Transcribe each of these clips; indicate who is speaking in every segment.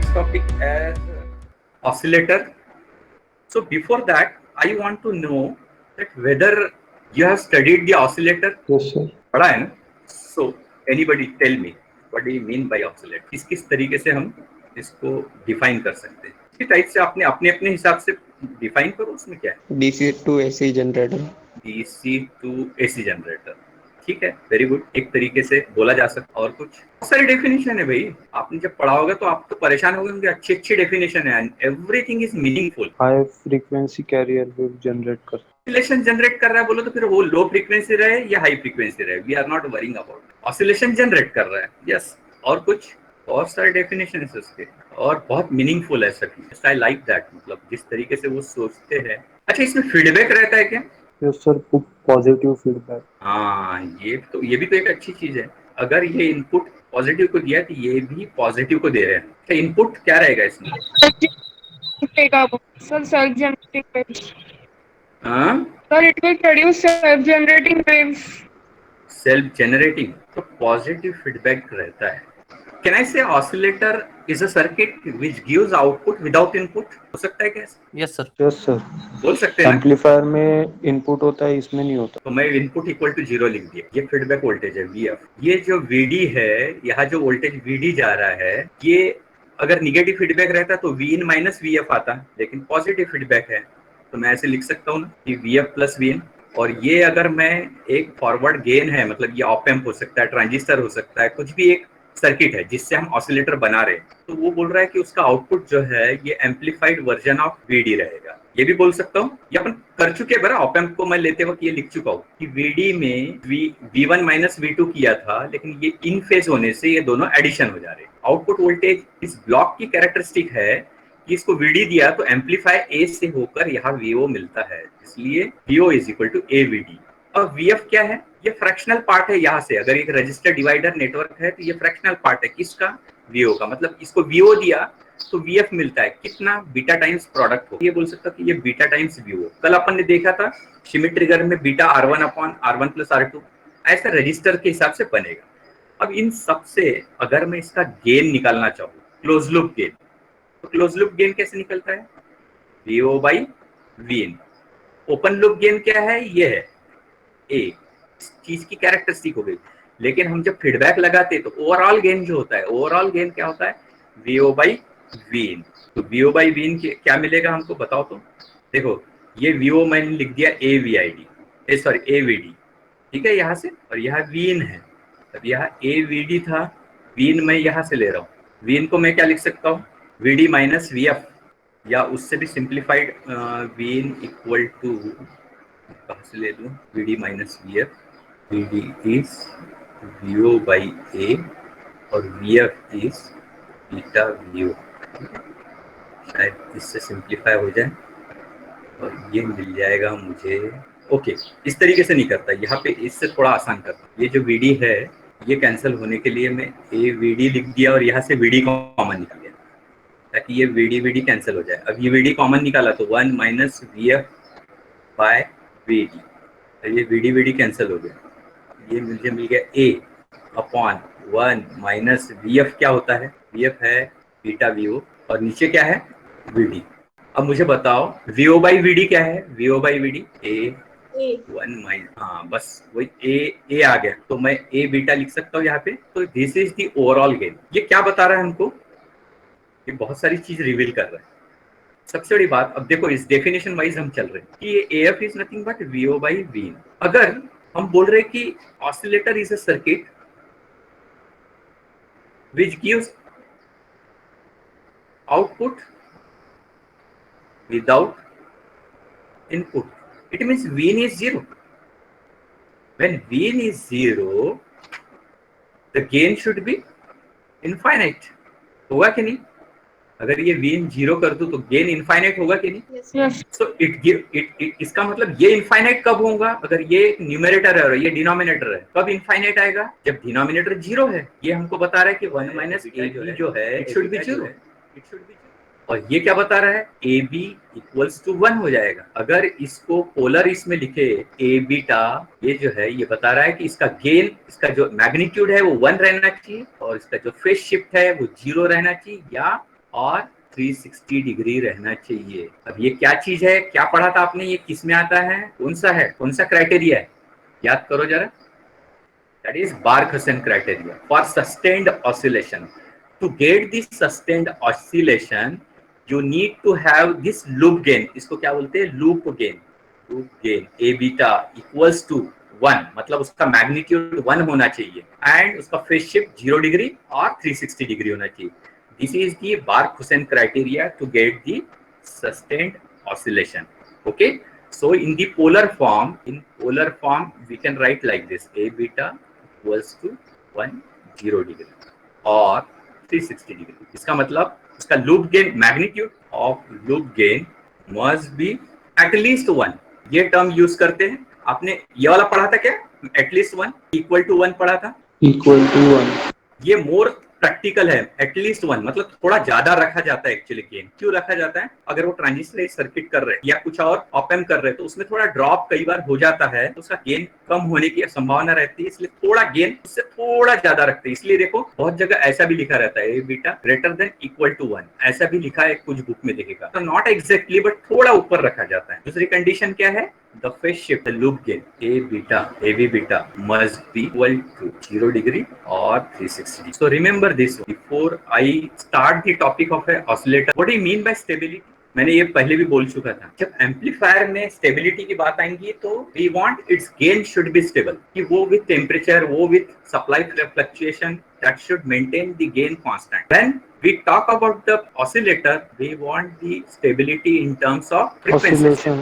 Speaker 1: next topic as oscillator. So before that, I want to know that whether you have studied the oscillator.
Speaker 2: Yes, sir.
Speaker 1: पढ़ा है ना? So anybody tell me what do you mean by oscillator? किस तरीके से हम इसको define कर सकते हैं? किस टाइप से आपने अपने अपने हिसाब से डिफाइन करो, उसमें क्या है?
Speaker 2: DC to AC generator.
Speaker 1: DC to AC generator, ठीक है, वेरी गुड। एक तरीके से बोला जा सकता। और कुछ बहुत सारी डेफिनेशन है भाई, आपने जब पढ़ा होगा तो आप तो परेशान हो गए, अच्छी अच्छी डेफिनेशन है, everything is meaningful.
Speaker 2: High frequency carrier wave generate कर
Speaker 1: ऑसिलेशन जनरेट कर रहा है बोलो तो फिर वो लो फ्रीक्वेंसी रहे या हाई फ्रीक्वेंसी रहे, we are not worrying about. Oscillation generate कर रहा है, यस। और कुछ बहुत सारे डेफिनेशन है उसके, और बहुत मीनिंगफुल है सभी। आई लाइक दैट, मतलब जिस तरीके से वो सोचते हैं। अच्छा, इसमें फीडबैक रहता है क्या?
Speaker 2: Yes sir, positive feedback.
Speaker 1: हाँ, ये भी तो एक अच्छी चीज है। अगर ये इनपुट पॉजिटिव को दिया तो ये भी पॉजिटिव को दे रहे हैं, तो इनपुट क्या रहेगा इसमें?
Speaker 3: Sir self generating waves.
Speaker 1: हाँ,
Speaker 3: sir it will produce self generating waves.
Speaker 1: Self generating, तो पॉजिटिव फीडबैक रहता है। Can I say oscillator is a circuit which gives output without input? हो सकता है क्या?
Speaker 4: Yes sir.
Speaker 2: यस सर,
Speaker 1: बोल सकते हैं ना?
Speaker 2: एम्पलीफायर में इनपुट होता है, इसमें नहीं होता।
Speaker 1: तो मैं इनपुट इक्वल टू 0 लिख दिया, ये फीडबैक वोल्टेज है VF। ये जो VD है, यहाँ जो वोल्टेज VD जा रहा है, ये अगर निगेटिव फीडबैक रहता तो Vin माइनस VF आता, लेकिन पॉजिटिव फीडबैक है तो मैं ऐसे लिख सकता हूँ ना कि VF प्लस Vin। और ये अगर मैं एक फॉरवर्ड गेन है, मतलब ये ऑप एम्प हो सकता है, ट्रांजिस्टर हो सकता है, कुछ भी एक सर्किट है जिससे हम ऑसिलेटर बना रहे हैं, तो वो बोल रहा है कि उसका आउटपुट जो है ये एम्पलीफाइड वर्जन ऑफ VD रहेगा। ये भी बोल सकता हूँ, ये अपन कर चुके हैं। बरा ऑप एम्प को मैं लेते वक्त ये लिख चुका हूँ कि VD में V1 माइनस V2 किया था, लेकिन ये इन फेज होने से ये दोनों एडिशन हो जा रहे हैं। आउटपुट वोल्टेज इस ब्लॉक की कैरेक्टरिस्टिक है कि इसको VD दिया तो एम्पलीफाई A से होकर यहाँ VO मिलता है, इसलिए VO is equal to AVD। और VF क्या है? ये फ्रैक्शनल पार्ट है। यहाँ से अगर एक रजिस्टर डिवाइडर नेटवर्क है तो ये फ्रैक्शनल पार्ट है किसका? VO का। मतलब इसको VO दिया तो VF मिलता है कितना? बीटा टाइम्स प्रोडक्ट हो। ये बोल सकता कि ये बीटा टाइम्स VO। कल अपन ने देखा था शिमिट ट्रिगर में beta R1 upon R1 plus R2, ऐसा रजिस्टर के हिसाब से बनेगा। अब इन सब से अगर मैं इसका गेन निकालना चाहूँ, क्लोज लूप गेन, तो क्लोज लूप गेन कैसे निकलता है? VO by Vin। Open loop gain क्या है? ये है A। चीज की कैरेक्टरिस्टिक हो गई। लेकिन हम जब फीडबैक लगाते तो ओवरऑल गेन जो होता है, ओवरऑल गेन क्या होता है? VO by Vin। तो VO बाई Vin क्या मिलेगा हमको, बताओ तो। देखो, ये VO मैंने लिख दिया AVID, सॉरी AVD, ठीक है, यहाँ से। और यहाँ Vin है, अब यहाँ AVD था, Vin मैं यहाँ से ले रहा हूँ। Vin को मैं क्या लिख सकता हूँ? VD माइनस VF, या उससे भी सिंप्लीफाइड Vin इक्वल टू, कहाँ से ले लूँ? VD minus VF, VD is VO by A और VF इज बीटा VO। शायद इससे सिंप्लीफाई हो जाए और ये मिल जाएगा मुझे। ओके, इस तरीके से नहीं करता, यहाँ पे इससे थोड़ा आसान करता। ये जो VD है ये कैंसिल होने के लिए मैं AVD लिख दिया और यहाँ से VD कॉमन निकाल दिया ताकि ये VD कैंसिल हो जाए। अब ये VD कॉमन निकाला तो 1 माइनस VF बाय VD, ये VD कैंसिल हो गया। ये मुझे मिल गया A अपॉन 1 माइनस VF। क्या होता है? VF है बीटा VO और नीचे क्या है? VD। अब मुझे बताओ VO बाई VD क्या है? VO by VD A 1 minus, हाँ बस वही A आ गया, तो मैं A बीटा लिख सकता हूँ यहाँ पे। तो this is the overall gain. ये क्या बता रहा है हमको? ये बहुत सारी चीज रिवील कर रहा है। सबसे बड़ी बात, अब देखो इस डेफिनेशन वाइज हम चल रहे हैं कि ये AF is nothing but VO by Vin। अगर हम बोल रहे हैं कि oscillator is a circuit which gives output without input, it means Vin is 0. When Vin is 0, the gain should be infinite. होगा कि नहीं? अगर ये Vin 0 कर दूं तो गेन इनफाइनाइट होगा कि नहीं?
Speaker 3: Yes.
Speaker 1: So इसका मतलब ये इनफाइनाइट कब होगा? अगर ये न्यूमरेटर है और ये डिनोमिनेटर है, कब इनफाइनाइट आएगा? जब डिनोमिनेटर 0 है। ये हमको बता रहा है कि 1 माइनस AB जो है इट शुड बी 0। और ये क्या बता रहा है? AB इक्वल्स टू 1 हो जाएगा। अगर इसको पोलर इसमें लिखे A बीटा, ये जो है ये बता रहा है कि इसका गेन, इसका जो मैग्नीट्यूड है वो 1 रहना चाहिए और इसका जो फेज शिफ्ट है वो 0 रहना चाहिए, या और 360 डिग्री रहना चाहिए। अब ये क्या चीज है, क्या पढ़ा था आपने, ये किस में आता है, कौन सा क्राइटेरिया है, याद करो जरा। That is Bar-Khussain criteria for sustained oscillation. To get this sustained oscillation, you need to have this loop gain. इसको क्या बोलते हैं, loop gain. Loop gain A beta equals to 1, मतलब उसका मैग्नीट्यूड 1 होना चाहिए एंड उसका फेज शिफ्ट 0 डिग्री और 360 डिग्री होना चाहिए। This is the Barkhausen criteria to get the sustained oscillation. Okay, so in the polar form we can write like this: A beta equals to 10 degree और 360 degree. इसका मतलब उसका loop gain, magnitude of loop gain must be at least 1। ये term use करते हैं, आपने ये वाला पढ़ा था क्या, एटलीस्ट 1 इक्वल टू 1 पढ़ा था,
Speaker 2: इक्वल टू 1।
Speaker 1: ये मोर प्रैक्टिकल है, एटलीस्ट 1 मतलब थोड़ा ज्यादा रखा जाता है। एक्चुअली गेन क्यों रखा जाता है, अगर वो ट्रांजिस्टर सर्किट कर रहे हैं या कुछ और ऑप एम्प कर रहे हैं तो उसमें थोड़ा ड्रॉप कई बार हो जाता है, तो उसका गेन कम होने की संभावना रहती है, इसलिए थोड़ा गेन उससे थोड़ा ज्यादा रखते हैं। इसलिए देखो बहुत जगह ऐसा भी लिखा रहता है, A beta greater than equal to 1, ऐसा भी लिखा है कुछ बुक में देखेगा, तो नॉट एग्जैक्टली बट थोड़ा ऊपर रखा जाता है। दूसरी कंडीशन क्या है, the phase shift, the loop gain AB beta must be equal to 0 degree or 360 degree. So remember this before I start the topic of a oscillator. What do you mean by stability? मैंने ये पहले भी बोल चुका था, जब amplifier में stability की बात आएंगी तो we want its gain should be stable, कि वो विद टेम्परेचर, वो with supply fluctuation, that should maintain the gain constant. When we talk about the oscillator, we want the stability in terms of frequency.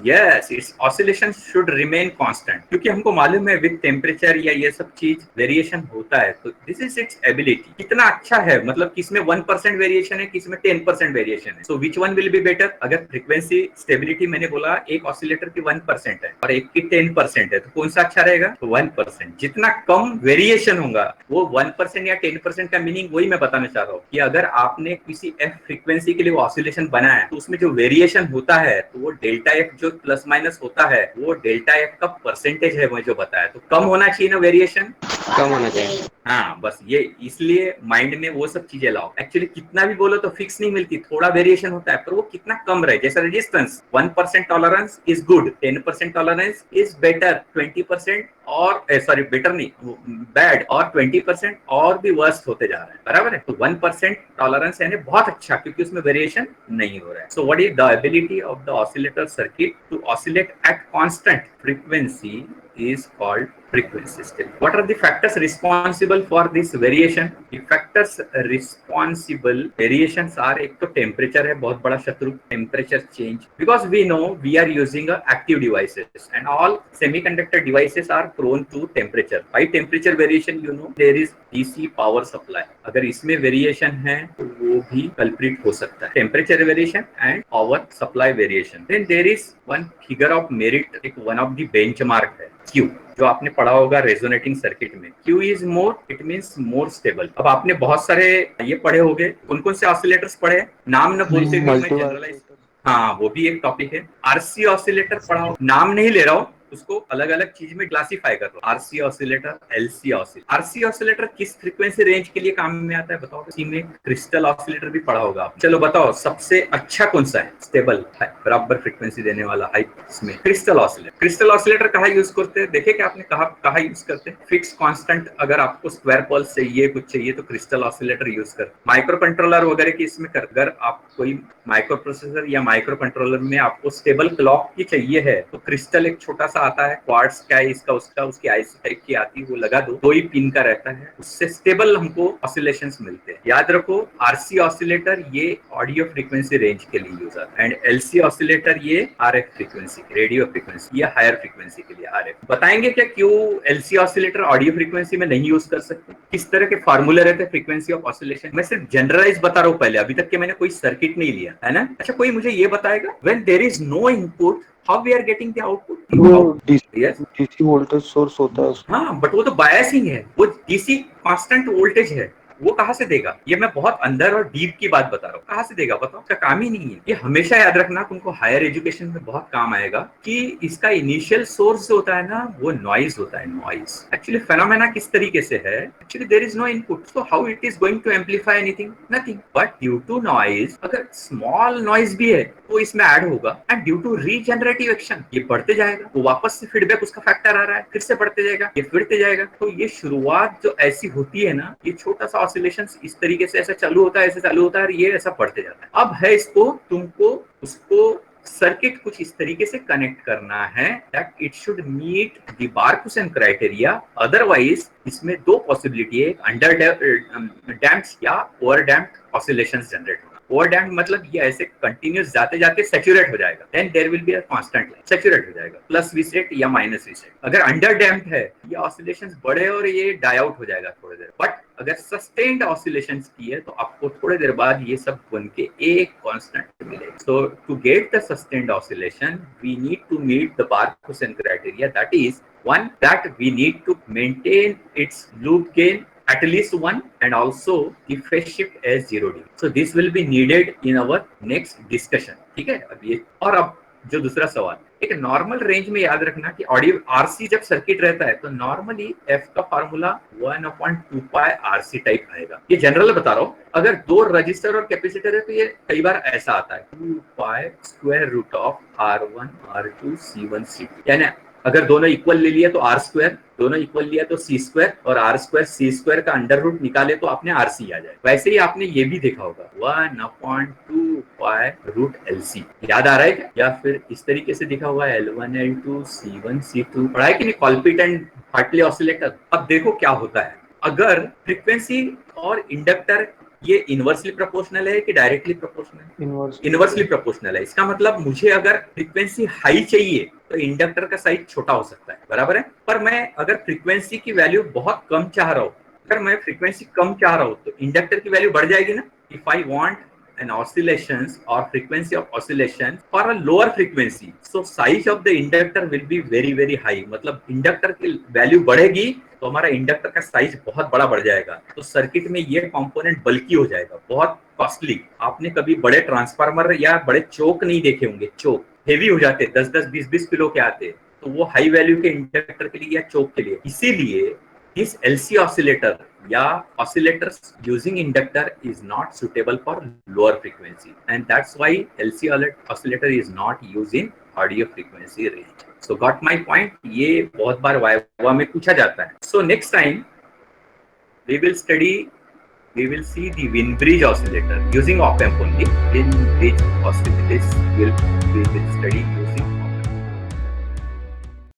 Speaker 1: Yes, its oscillation should remain constant, क्योंकि हमको मालूम है with temperature या ये सब चीज variation होता है, तो दिस इज इट्स एबिलिटी। कितना अच्छा है, मतलब किसमें 1% वेरिएशन है, किसमें 10% वेरिएशन है, so which one will be better. अगर फ्रीक्वेंसी स्टेबिलिटी मैंने बोला एक ऑसिलेटर की 1% है और एक की 10% है, तो कौन सा अच्छा रहेगा, तो 1%। जितना कम वेरिएशन होगा, वो 1% या 10% का मीनिंग वही मैं बताना चाह रहा हूँ कि अगर आपने किसी एफ फ्रीक्वेंसी के लिए वो ऑसिलेशन बनाया तो उसमें जो वेरिएशन होता है, तो वो डेल्टा एफ जो प्लस माइनस होता है, वो डेल्टा एफ का परसेंटेज है, मैं जो बताया, तो कम होना चाहिए ना, वेरिएशन
Speaker 2: कम होना चाहिए।
Speaker 1: हाँ, बस ये इसलिए माइंड में वो सब चीजें लाओ। एक्चुअली कितना भी बोलो तो फिक्स नहीं मिलती, थोड़ा वेरिएशन होता है, पर वो कितना कम रहे। जैसे resistance, 1% tolerance is good, 10% tolerance is better, 20% और सॉरी बेटर नहीं, बैड, और 20% और भी वर्स्ट होते जा रहे हैं, बराबर है। तो 1% टॉलरेंस यानी बहुत अच्छा, क्योंकि उसमें वेरिएशन नहीं हो रहा है। So what is the ability of the oscillator circuit to oscillate at constant frequency is called frequency stability. What are the factors responsible for this variation? The factors responsible variations are, एक तो temperature है बहुत बड़ा शत्रु, temperature change, because we know we are using active devices and all semiconductor devices are prone to temperature. By temperature variation, you know, there is DC power supply. अगर इसमें variation है तो वो भी culprit हो सकता है, temperature variation and power supply variation. Then there is one figure of merit, एक one of the benchmark है Q, जो आपने पढ़ा होगा रेजोनेटिंग सर्किट में। Q is more, it means more stable. अब आपने बहुत सारे ये पढ़े होंगे, कौन कौन से ऑसिलेटर्स पढ़े, नाम न बोलते हुए मैं जनरलाइज, हाँ वो भी एक टॉपिक है। आरसी ऑसिलेटर पढ़ा हो, नाम नहीं ले रहा हूँ, उसको अलग अलग चीज में क्लासिफाई कर लो, RC oscillator, LC oscillator. RC oscillator किस फ्रीक्वेंसी रेंज के लिए काम में आता है बताओ, इसी में क्रिस्टल ऑसिलेटर भी पढ़ा होगा आप। चलो बताओ सबसे अच्छा कौन सा है, स्टेबल बराबर फ्रीक्वेंसी देने वाला हाई, इसमें क्रिस्टल ऑसिलेटर। क्रिस्टल ऑसिलेटर कहाँ यूज करते हैं, देखे क्या आपने कहा यूज करते हैं, फिक्स कांस्टेंट अगर आपको स्क्वायर पल्स चाहिए, कुछ चाहिए, तो क्रिस्टल ऑसिलेटर यूज कर। माइक्रो कंट्रोलर वगैरह की इसमें कर, अगर आप कोई माइक्रो प्रोसेसर या माइक्रो कंट्रोलर में आपको स्टेबल क्लॉक की चाहिए है, तो क्रिस्टल एक छोटा सा आता है, क्वार्ट्ज का है इसका, उसका उसकी आईसी टाइप की आती है, वो लगा दो, 2 ही पिन का रहता है, उससे स्टेबल हमको ऑसिलेशंस मिलते हैं। याद रखो आरसी ऑसिलेटर ये ऑडियो फ्रीक्वेंसी रेंज के लिए यूज आता है, एंड एलसी ऑसिलेटर ये आरएफ फ्रीक्वेंसी, रेडियो फ्रीक्वेंसी या हायर फ्रीक्वेंसी के लिए आरएफ। बताएंगे क्या क्यों एलसी ऑसिलेटर ऑडियो फ्रीक्वेंसी में नहीं यूज कर सकते, किस तरह के फार्मूले रहते हैं फ्रीक्वेंसी ऑफ ऑसिलेशन। मैं सिर्फ जनरलाइज बता रहा हूँ पहले, अभी तक के मैंने कोई सर्किट नहीं लिया है ना। अच्छा कोई मुझे ये बताएगा, when there is no input, how we are getting the output?
Speaker 2: वो
Speaker 1: yes,
Speaker 2: डीसी वोल्टेज सोर्स होता है उसमें।
Speaker 1: हाँ बट वो तो बायसिंग है, वो डीसी कांस्टेंट वोल्टेज है, वो कहाँ से देगा? ये मैं बहुत अंदर और डीप की बात बता रहा हूँ, कहाँ से देगा बताओ? इसका काम ही नहीं है। ये हमेशा याद रखना, तुमको हायर एजुकेशन में बहुत काम आएगा कि इसका इनिशियल सोर्स जो होता है ना वो नॉइज होता है, नॉइज। एक्चुअली फेनोमेना किस तरीके से है, actually there is no input, so how it is going to amplify anything? Nothing. But due to noise, अगर स्मॉल नॉइज भी है तो इसमें ऐड होगा, and due to regenerative action ये बढ़ते जाएगा, वो वापस से फीडबैक उसका फैक्टर आ रहा है, फिर से बढ़ते जाएगा, ये बढ़ते जाएगा। तो ये शुरुआत जो ऐसी होती है ना, ये छोटा सा ऑसिलेशन इस तरीके से ऐसा चालू होता है, ऐसे चालू होता है, और ये ऐसा बढ़ते जाता है। अब है इसको, तुमको उसको सर्किट कुछ इस तरीके से कनेक्ट करना है that it should meet the Barkhausen criteria, otherwise इसमें दो पॉसिबिलिटी है, अंडर डैम्प्ड या ओवर डैम्प्ड ऑसिलेशंस जनरेट होगा। ओवर डैम्प्ड मतलब ये ऐसे कंटिन्यूस जाते जाते सैचुरेट हो जाएगा, then there will be a constant saturate हो जाएगा, प्लस रीसेट या माइनस रीसेट। अगर अंडर डैम्प्ड है ये ऑसिलेशंस बढ़े और ये डाई आउट हो जाएगा थोड़ी देर, बट अगर सस्टेन्ड ऑसिलेशंस की है तो आपको थोड़ी देर बाद ये सब बन के एक कांस्टेंट मिलेगा। So to get the sustained oscillation we need to meet the Barkhausen criteria, that is one, that we need to maintain its loop gain at least 1 and also the phase shift as 0 dB. So this will be needed in our next discussion. ठीक है? अब ये और अब जो दूसरा सवाल, एक नॉर्मल रेंज में याद रखना कि ऑडियो आरसी जब सर्किट रहता है तो नॉर्मली एफ का फार्मूला 1/2 पाई आरसी टाइप आएगा। ये जनरल बता रहा हूँ, अगर दो रजिस्टर और कैपेसिटर है तो ये कई बार ऐसा आता है 2 pi square root of R1 R2 C1 C2, यानी अगर दोनों इक्वल ले लिया तो आर स्क्वायर, दोनों इक्वल लिया तो सी स्क्वायर, और आर स्क्वायर सी स्क्वायर का अंडर रूट निकाले तो आपने आरसी आ जाए। वैसे ही आपने ये भी देखा होगा 1/2 पाई रूट एलसी, याद आ रहा है क्या? या फिर इस तरीके से दिखा हुआ है L1 L2 C1 C2, पढ़ा है कि नहीं कॉल्पिट एंड हार्टली ऑसिलेटर। अब देखो क्या होता है, अगर फ्रीक्वेंसी और इंडक्टर ये इनवर्सली प्रोपोर्शनल है कि डायरेक्टली प्रोपोर्शनल? इनवर्सली प्रोपोर्शनल है। इसका मतलब मुझे अगर फ्रीक्वेंसी हाई चाहिए तो इंडक्टर का साइज छोटा हो सकता है, बराबर है। पर मैं अगर फ्रीक्वेंसी की वैल्यू बहुत कम चाह रहा हूँ, अगर मैं फ्रीक्वेंसी कम चाह रहा हूँ तो इंडक्टर की वैल्यू बढ़ जाएगी ना। If I want an oscillations or frequency of oscillation for a lower frequency, so size of the inductor will be very high, मतलब इंडक्टर की वैल्यू बढ़ेगी तो हमारा इंडक्टर का साइज बहुत बड़ा बढ़ जाएगा, तो सर्किट में ये कंपोनेंट बल्की हो जाएगा, बहुत कॉस्टली। आपने कभी बड़े ट्रांसफार्मर या बड़े चोक नहीं देखे होंगे, चोक हेवी हो जाते, 10-10, 20-20 किलो के आते, तो वो हाई वैल्यू के इंडक्टर के लिए या चोक के लिए। इसीलिए this LC oscillator या oscillators using inductor is not suitable for lower frequency, and that's why LC oscillator is not used in audio frequency range. So got my point? ये बहुत बार वाइवा में पूछा जाता है। So next time we will see the Wien-Bridge oscillator using op amp only. Wien-Bridge oscillators we will study